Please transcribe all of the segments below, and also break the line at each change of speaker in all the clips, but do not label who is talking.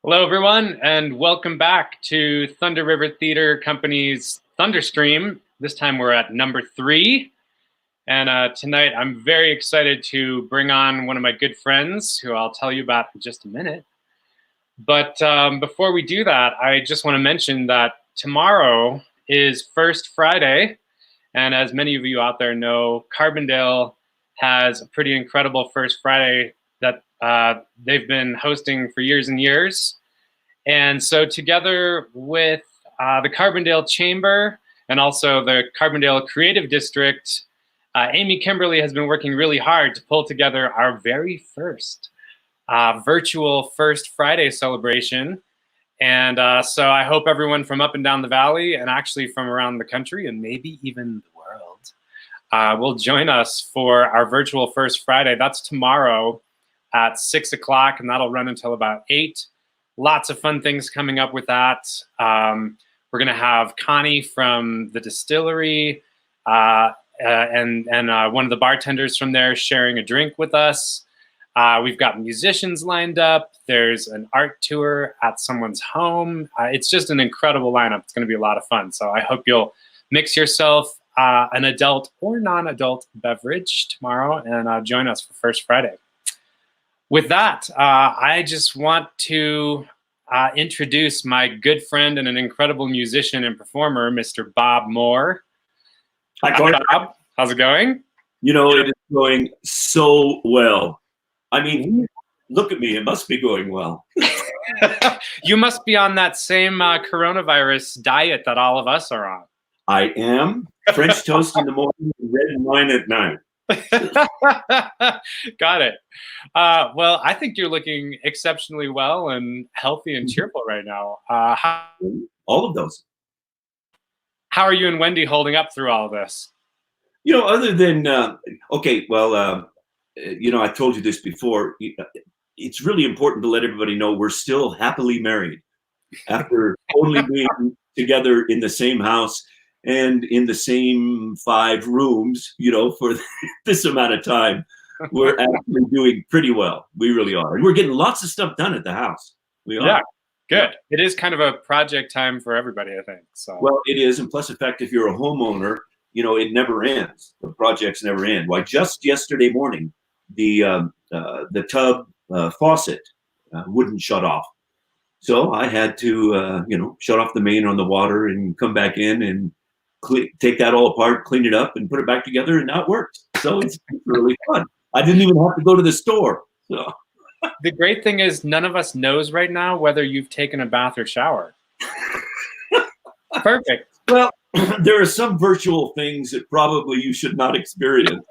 Hello, everyone, and welcome back to Thunder River Theater Company's ThunderStream. This time we're at number 3. And tonight I'm very excited to bring on one of my good friends who I'll tell you about in just a minute. But before we do that, I just want to mention that tomorrow is First Friday. And as many of you out there know, Carbondale has a pretty incredible First Friday that they've been hosting for years and years. And so together with the Carbondale Chamber and also the Carbondale Creative District, Amy Kimberly has been working really hard to pull together our very first virtual First Friday celebration. And so I hope everyone from up and down the valley and actually from around the country and maybe even the world will join us for our virtual First Friday. That's tomorrow at 6 o'clock, and that'll run until about 8. Lots of fun things coming up with that. We're going to have Connie from the distillery and one of the bartenders from there sharing a drink with us. We've got musicians lined up. There's an art tour at someone's home. It's just an incredible lineup. It's going to be a lot of fun. So I hope you'll mix yourself an adult or non-adult beverage tomorrow and join us for First Friday. With that, I just want to introduce my good friend and an incredible musician and performer, Mr. Bob Moore.
Hi, Corey.
Bob. How's it going?
You know, it is going so well. I mean, look at me. It must be going well.
You must be on that same coronavirus diet that all of us are on.
I am. French toast in the morning, red wine at night.
Got it. Well, I think you're looking exceptionally well and healthy and cheerful right now.
All of those.
How are you and Wendy holding up through all of this?
You know, other than, okay, well, you know, I told you this before. It's really important to let everybody know we're still happily married after only being together in the same house and in the same 5 rooms, you know, for this amount of time. We're actually doing pretty well. We really are. And we're getting lots of stuff done at the house. We are.
Yeah, good. It is kind of a project time for everybody, I think. So.
Well, it is. And plus the fact, if you're a homeowner, you know, it never ends. The projects never end. Why, just yesterday morning, the tub faucet wouldn't shut off. So I had to, you know, shut off the main on the water and come back in and take that all apart, clean it up, and put it back together, and now it works. So it's really fun. I didn't even have to go to the store. So.
The great thing is none of us knows right now whether you've taken a bath or shower. Perfect.
Well, there are some virtual things that probably you should not experience.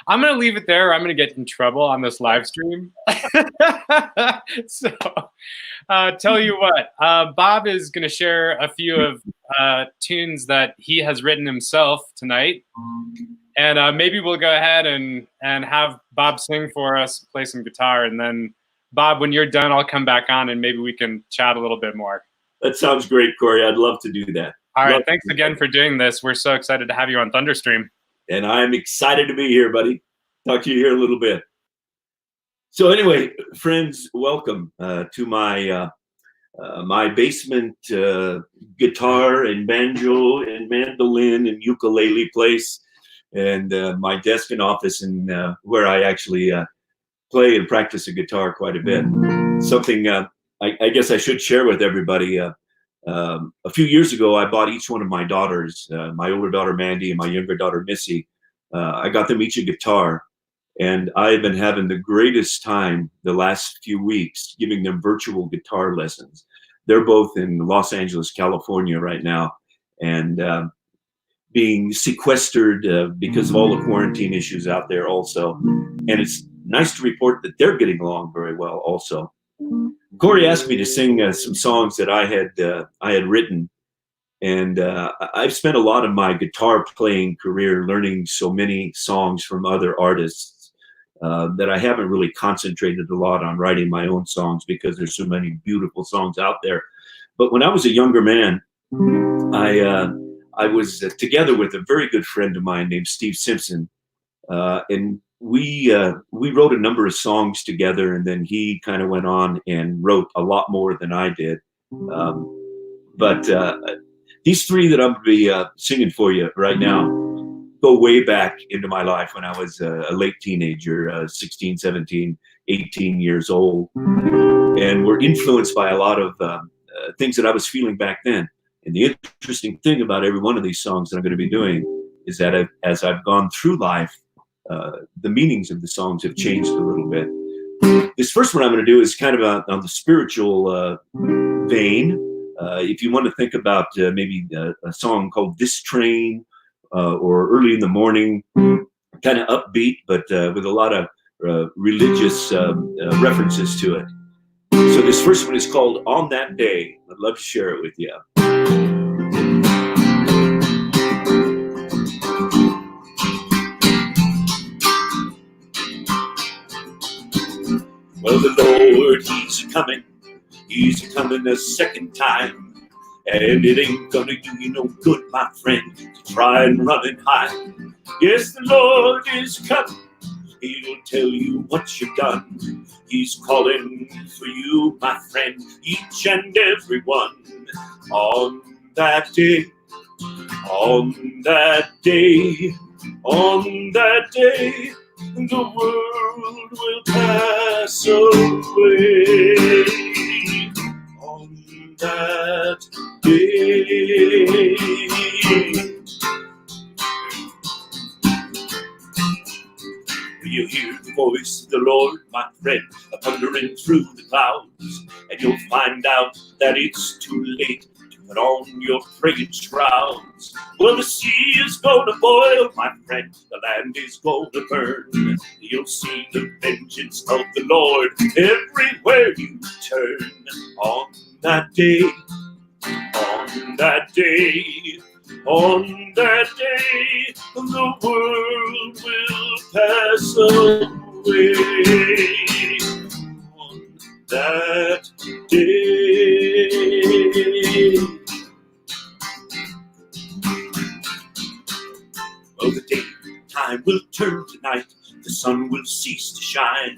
I'm going to leave it there. I'm going to get in trouble on this live stream. So tell you what, Bob is going to share a few of tunes that he has written himself tonight. And maybe we'll go ahead and have Bob sing for us, play some guitar. And then, Bob, when you're done, I'll come back on and maybe we can chat a little bit more.
That sounds great, Corey. I'd love to do that.
All right. Thanks again for doing this. We're so excited to have you on ThunderStream.
And I'm excited to be here, buddy. Talk to you here in a little bit. So anyway, friends, welcome to my my basement guitar and banjo and mandolin and ukulele place, and my desk and office, and where I actually play and practice the guitar quite a bit. Something I guess I should share with everybody. A few years ago, I bought each one of my daughters, my older daughter Mandy and my younger daughter Missy. I got them each a guitar, and I've been having the greatest time the last few weeks giving them virtual guitar lessons. They're both in Los Angeles, California right now, and being sequestered because of all the quarantine issues out there also. And it's nice to report that they're getting along very well also. Corey asked me to sing some songs that I had written, and I've spent a lot of my guitar playing career learning so many songs from other artists that I haven't really concentrated a lot on writing my own songs because there's so many beautiful songs out there. But when I was a younger man, I was together with a very good friend of mine named Steve Simpson, and we wrote a number of songs together, and then he kind of went on and wrote a lot more than I did. But these three that I'm going to be singing for you right now go way back into my life when I was a late teenager, 16, 17, 18 years old, and were influenced by a lot of things that I was feeling back then. And the interesting thing about every one of these songs that I'm going to be doing is that as I've gone through life, the meanings of the songs have changed a little bit. This first one I'm going to do is kind of on the spiritual vein. If you want to think about maybe a song called This Train or Early in the Morning, kind of upbeat, but with a lot of religious references to it. So this first one is called On That Day. I'd love to share it with you. Well, the Lord, He's coming a second time. And it ain't gonna do you no good, my friend, to try and run and hide. Yes, the Lord is coming. He'll tell you what you've done. He's calling for you, my friend, each and every one. On that day, on that day, on that day, the world will pass away. On that day. You hear the voice of the Lord, my friend, thundering through the clouds, and you'll find out that it's too late to put on your praying shrouds. Well, the sea is going to boil, my friend, the land is going to burn. You'll see the vengeance of the Lord everywhere you turn. On that day, on that day, on that day, the world will pass away. On that day. Well, the daytime will turn to night, the sun will cease to shine,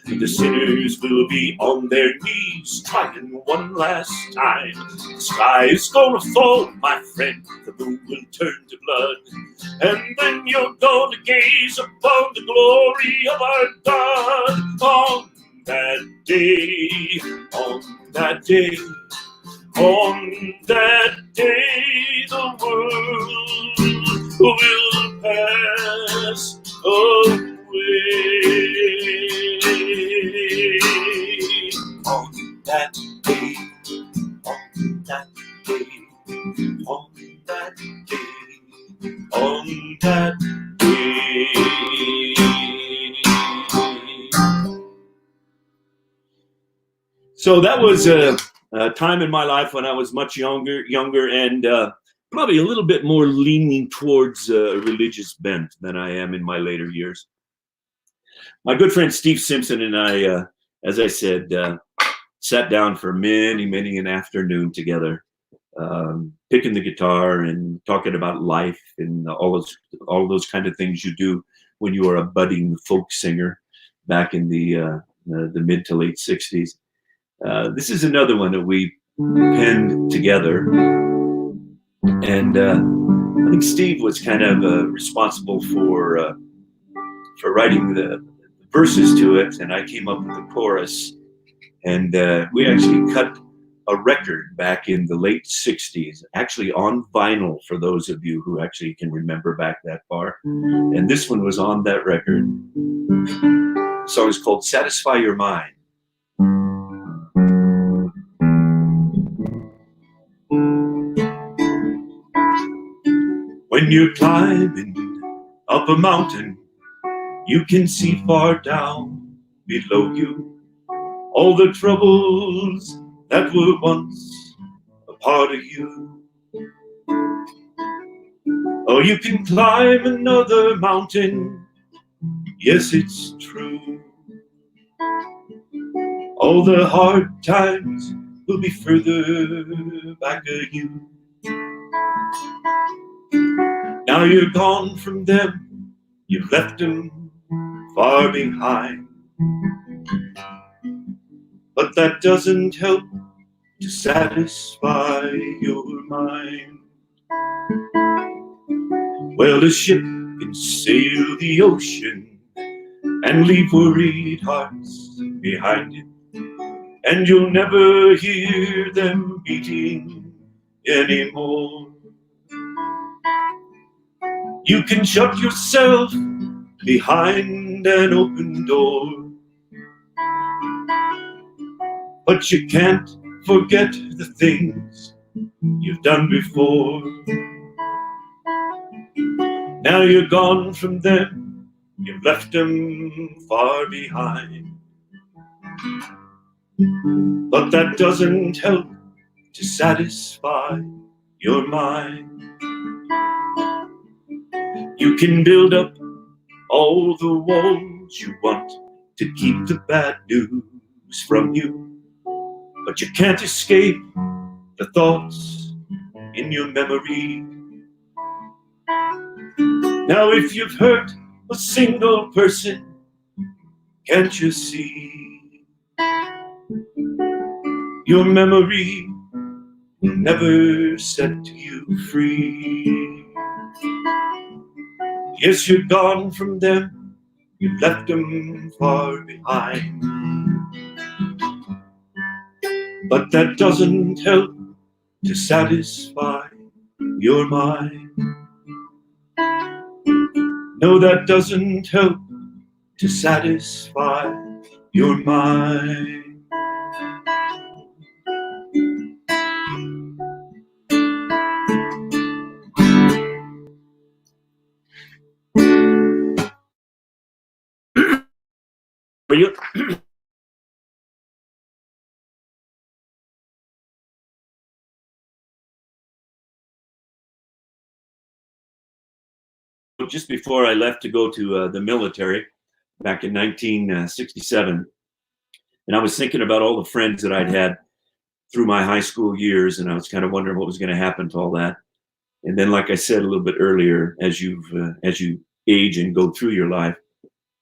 and the sinners will be on their knees trying one last time. The sky is gonna fall, my friend, the moon will turn to blood, and then you're gonna gaze upon the glory of our God. On that day, on that day, on that day, the world will pass away. On that day, on that day, on that day, on that day. So that was a time in my life when I was much younger, and probably a little bit more leaning towards a religious bent than I am in my later years. My good friend Steve Simpson and I, as I said, sat down for many an afternoon together, picking the guitar and talking about life and all those kind of things you do when you are a budding folk singer back in the mid to late 60s. This is another one that we penned together, and I think Steve was kind of responsible for writing the verses to it, and I came up with the chorus, and we actually cut a record back in the late 60s, actually on vinyl, for those of you who actually can remember back that far, and this one was on that record. The song is called Satisfy Your Mind. When you're climbing up a mountain, you can see far down below you all the troubles that were once a part of you. Oh, you can climb another mountain, yes, it's true. All the hard times will be further back of you. Now you're gone from them, you've left them far behind. But that doesn't help to satisfy your mind. Well, a ship can sail the ocean and leave worried hearts behind it, and you'll never hear them beating anymore. You can shut yourself behind an open door, but you can't forget the things you've done before. Now you're gone from them, you've left them far behind. But that doesn't help to satisfy your mind. You can build up all the walls you want to keep the bad news from you, but you can't escape the thoughts in your memory. Now if you've hurt a single person, can't you see? Your memory will never set you free. Yes, you're gone from them, you've left them far behind. But that doesn't help to satisfy your mind. No, that doesn't help to satisfy your mind. Are you? Just before I left to go to the military back in 1967, and I was thinking about all the friends that I'd had through my high school years, and I was kind of wondering what was going to happen to all that. And then, like I said a little bit earlier, as you age and go through your life,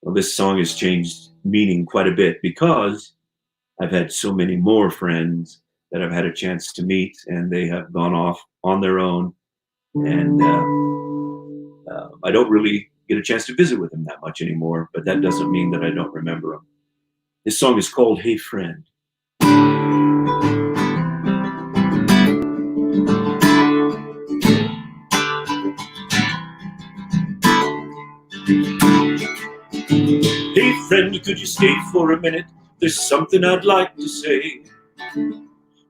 well, this song has changed meaning quite a bit because I've had so many more friends that I've had a chance to meet, and they have gone off on their own, and I don't really get a chance to visit with them that much anymore, but that doesn't mean that I don't remember them. This song is called Hey Friend. Hey friend, could you stay for a minute? There's something I'd like to say.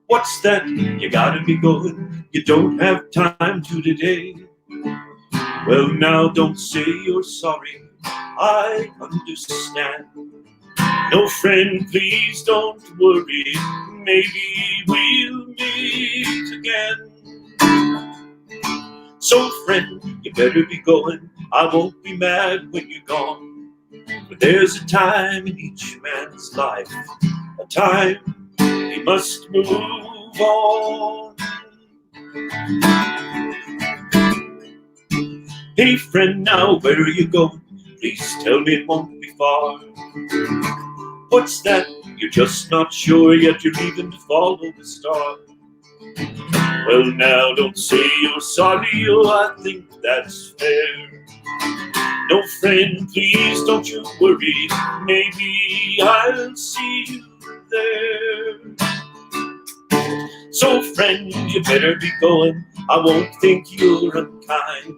What's that? You gotta be going. You don't have time to today. Well, now don't say you're sorry. I understand. No, friend, please don't worry. Maybe we'll meet again. So, friend, you better be going. I won't be mad when you're gone. But there's a time in each man's life, a time he must move on. Hey friend, now where are you going? Please tell me it won't be far. What's that? You're just not sure yet, you're leaving to follow the star. Well now, don't say you're sorry, oh I think that's fair. No friend, please don't you worry, maybe I'll see you there. So friend, you better be going, I won't think you're unkind.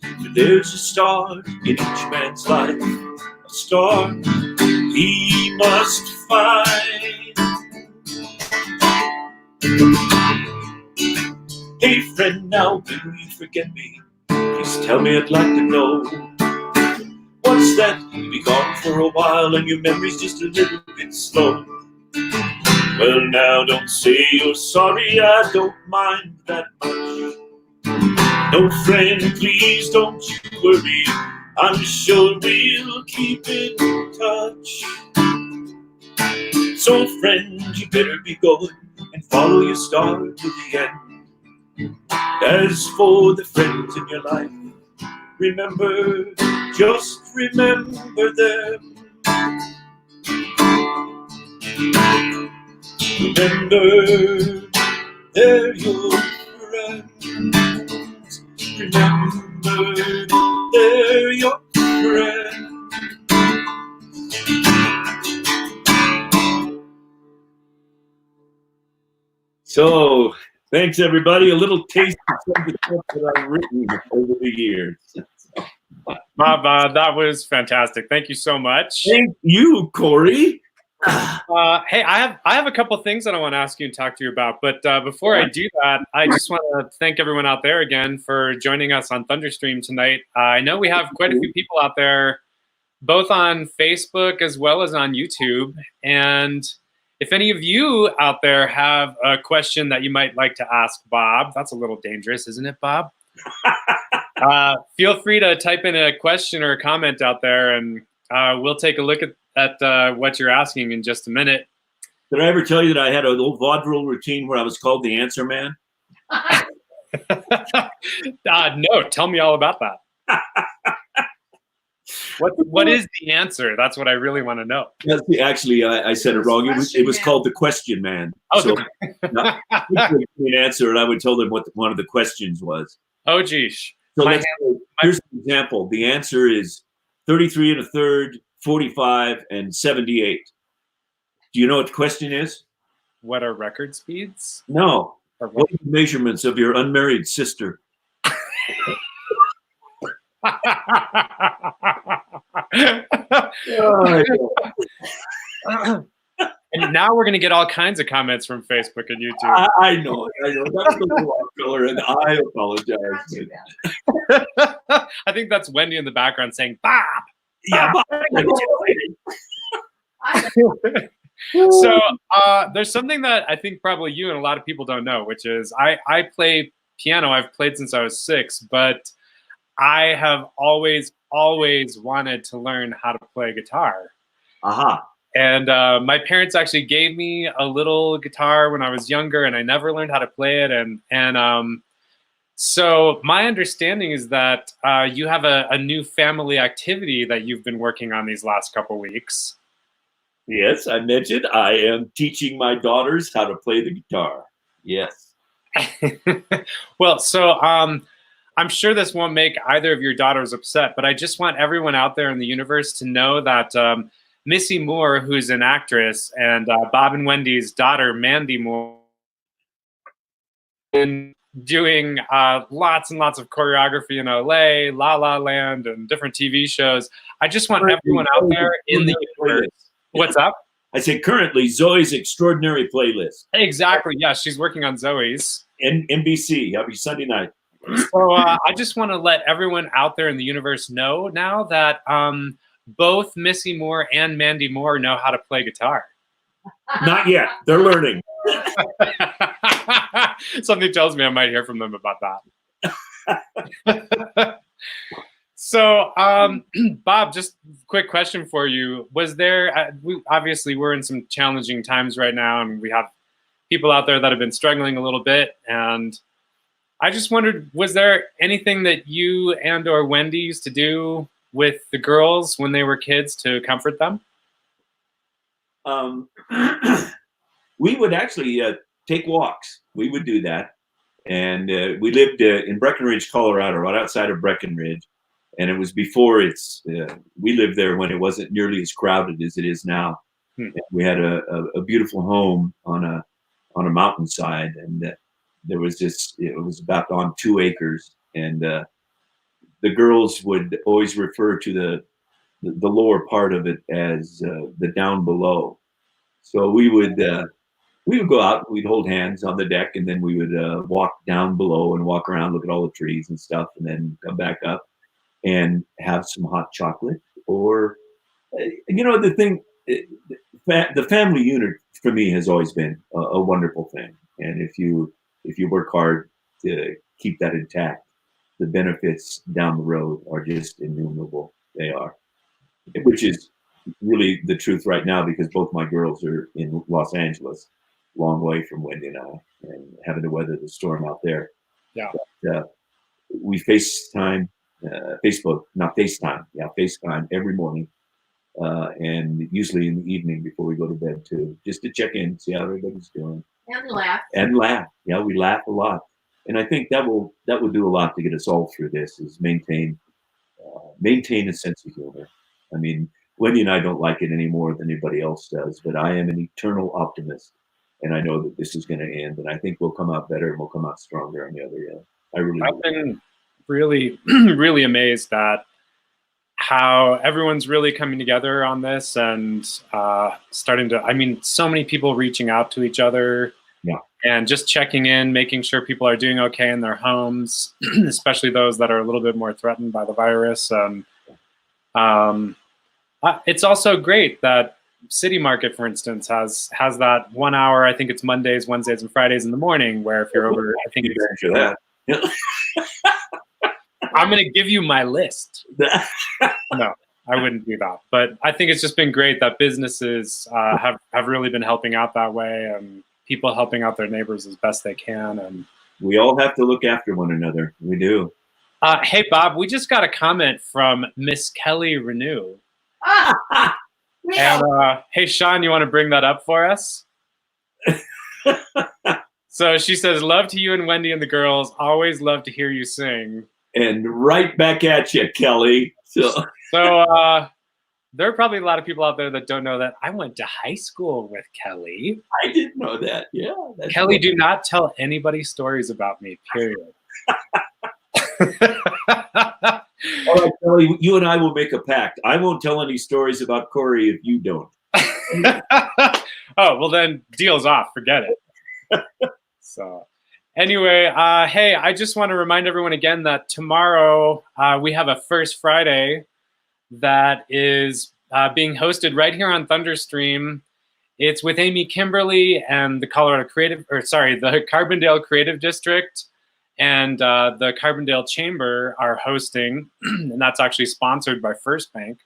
For there's a star in each man's life, a star he must find. Hey friend, now will you forget me? Please tell me, I'd like to know. What's that? You'll be gone for a while and your memory's just a little bit slow. Well now, don't say you're sorry, I don't mind that much. No friend, please don't you worry, I'm sure we'll keep in touch. So friend, you better be going and follow your star to the end. As for the friends in your life, remember, just remember them. Remember, they're your friends. Remember, they're your friends. So, thanks everybody. A little taste of some of the stuff that I've written over the years.
Bob, that was fantastic. Thank you so much.
Thank you, Corey.
Hey, I have a couple things that I want to ask you and talk to you about. But before I do that, I just want to thank everyone out there again for joining us on ThunderStream tonight. I know we have quite a few people out there, both on Facebook as well as on YouTube. And if any of you out there have a question that you might like to ask Bob, that's a little dangerous, isn't it, Bob? Feel free to type in a question or a comment out there, and we'll take a look at what you're asking in just a minute.
Did I ever tell you that I had a little vaudeville routine where I was called the Answer Man?
No, tell me all about that. What is the answer? That's what I really want to know.
Actually, I said it wrong. It was called the Question Man.
Oh,
so an answer, and I would tell them what one of the questions was.
Oh, geez.
So here's an example. The answer is 33 1/3, 45, and 78. Do you know what the question is?
What are record speeds?
No. What are the measurements of your unmarried sister?
And now we're going to get all kinds of comments from Facebook and YouTube.
I know. That's the little off color, and I apologize.
I think that's Wendy in the background saying, Bob.
Yeah, Bob.
So there's something that I think probably you and a lot of people don't know, which is I play piano. I've played since I was 6, but I have always wanted to learn how to play guitar. And my parents actually gave me a little guitar when I was younger, and I never learned how to play it. And so my understanding is that you have a new family activity that you've been working on these last couple weeks.
Yes, I mentioned I am teaching my daughters how to play the guitar. Yes.
Well, so I'm sure this won't make either of your daughters upset, but I just want everyone out there in the universe to know that Missy Moore, who's an actress, and Bob and Wendy's daughter, Mandy Moore, been doing lots and lots of choreography in LA, La La Land, and different TV shows. I just want everyone out there in the universe. What's up?
I say currently Zoe's Extraordinary Playlist.
Exactly. Yeah, she's working on Zoe's.
NBC every Sunday night.
So I just want to let everyone out there in the universe know now that both Missy Moore and Mandy Moore know how to play guitar.
Not yet. They're learning.
Something tells me I might hear from them about that. So, Bob, just a quick question for you. Was there, obviously we're in some challenging times right now, and we have people out there that have been struggling a little bit. And I just wondered, was there anything that you and or Wendy used to do with the girls when they were kids to comfort them?
We would actually take walks. We would do that. And we lived in Breckenridge, Colorado, right outside of Breckenridge. And it was before we lived there when it wasn't nearly as crowded as it is now. We had a beautiful home on a mountainside, and there was it was about on 2 acres. And the girls would always refer to the lower part of it as the down below. So we would go out, we'd hold hands on the deck, and then we would walk down below and walk around, look at all the trees and stuff, and then come back up and have some hot chocolate. Or, the thing, the family unit for me has always been a wonderful thing. And if you work hard to keep that intact, the benefits down the road are just innumerable. They are, which is really the truth right now, because both my girls are in Los Angeles, long way from Wendy and I, and having to weather the storm out there.
Yeah.
But, we FaceTime Facebook, not FaceTime. Yeah, FaceTime every morning, and usually in the evening before we go to bed too, just to check in, see how everybody's doing,
and laugh.
and laugh. Yeah, we laugh a lot, and I think that will do a lot to get us all through this. Is maintain a sense of humor. I mean, Wendy and I don't like it any more than anybody else does, but I am an eternal optimist, and I know that this is going to end, and I think we'll come out better and we'll come out stronger on the other end. I really
I've been really, really amazed at how everyone's really coming together on this and starting to, I mean, so many people reaching out to each other.
Yeah.
And just checking in, making sure people are doing okay in their homes, especially those that are a little bit more threatened by the virus. It's also great that City Market, for instance, has that 1 hour. I think it's Mondays, Wednesdays, and Fridays in the morning. Where if you're over, I think it's
that.
I'm going to give you my list. No, I wouldn't do that. But I think it's just been great that businesses have really been helping out that way, and people helping out their neighbors as best they can. And
we all have to look after one another. We do.
Hey, Bob, we just got a comment from Miss Kelly Renew. And hey, Sean, you want to bring that up for us? So she says, love to you and Wendy and the girls. Always love to hear you sing.
And right back at you, Kelly. So
there are probably a lot of people out there that don't know that I went to high school with Kelly.
I didn't know that. Yeah.
Kelly, do not tell anybody stories about me, period.
All right, Kelly, you and I will make a pact. I won't tell any stories about Corey if you don't.
Oh, well then, deal's off. Forget it. So anyway, hey, I just want to remind everyone again that tomorrow we have a First Friday that is being hosted right here on ThunderStream. It's with Amy Kimberly and the the Carbondale Creative District and the Carbondale Chamber are hosting, and that's actually sponsored by First Bank.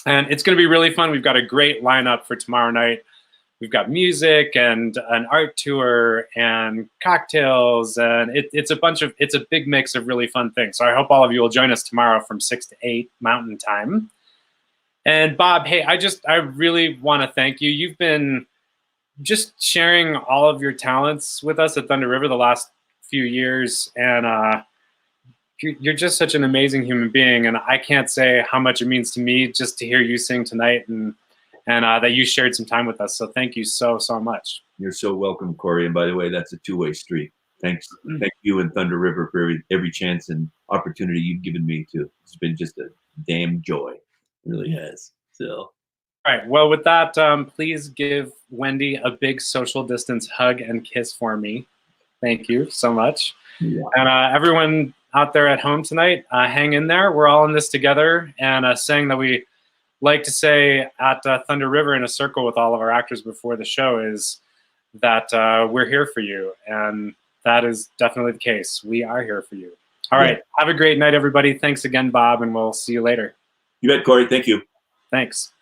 And it's going to be really fun. We've got a great lineup for tomorrow night. We've got music and an art tour and cocktails, and it's a big mix of really fun things. So I hope all of you will join us tomorrow from 6 to 8 Mountain Time. And Bob, hey, I really want to thank you. You've been just sharing all of your talents with us at Thunder River the last few years, and you're just such an amazing human being. And I can't say how much it means to me just to hear you sing tonight, and that you shared some time with us. So thank you so much.
You're so welcome, Corey. And by the way, that's a two-way street. Thank you and Thunder River for every chance and opportunity you've given me to. It's been just a damn joy. It really has. So.
All right. Well, with that, please give Wendy a big social distance hug and kiss for me. Thank you so much.
Yeah.
And everyone out there at home tonight, hang in there. We're all in this together. And saying that we like to say at Thunder River in a circle with all of our actors before the show is that we're here for you. And that is definitely the case. We are here for you. All right. Have a great night, everybody. Thanks again, Bob, and we'll see you later.
You bet, Corey. Thank you.
Thanks.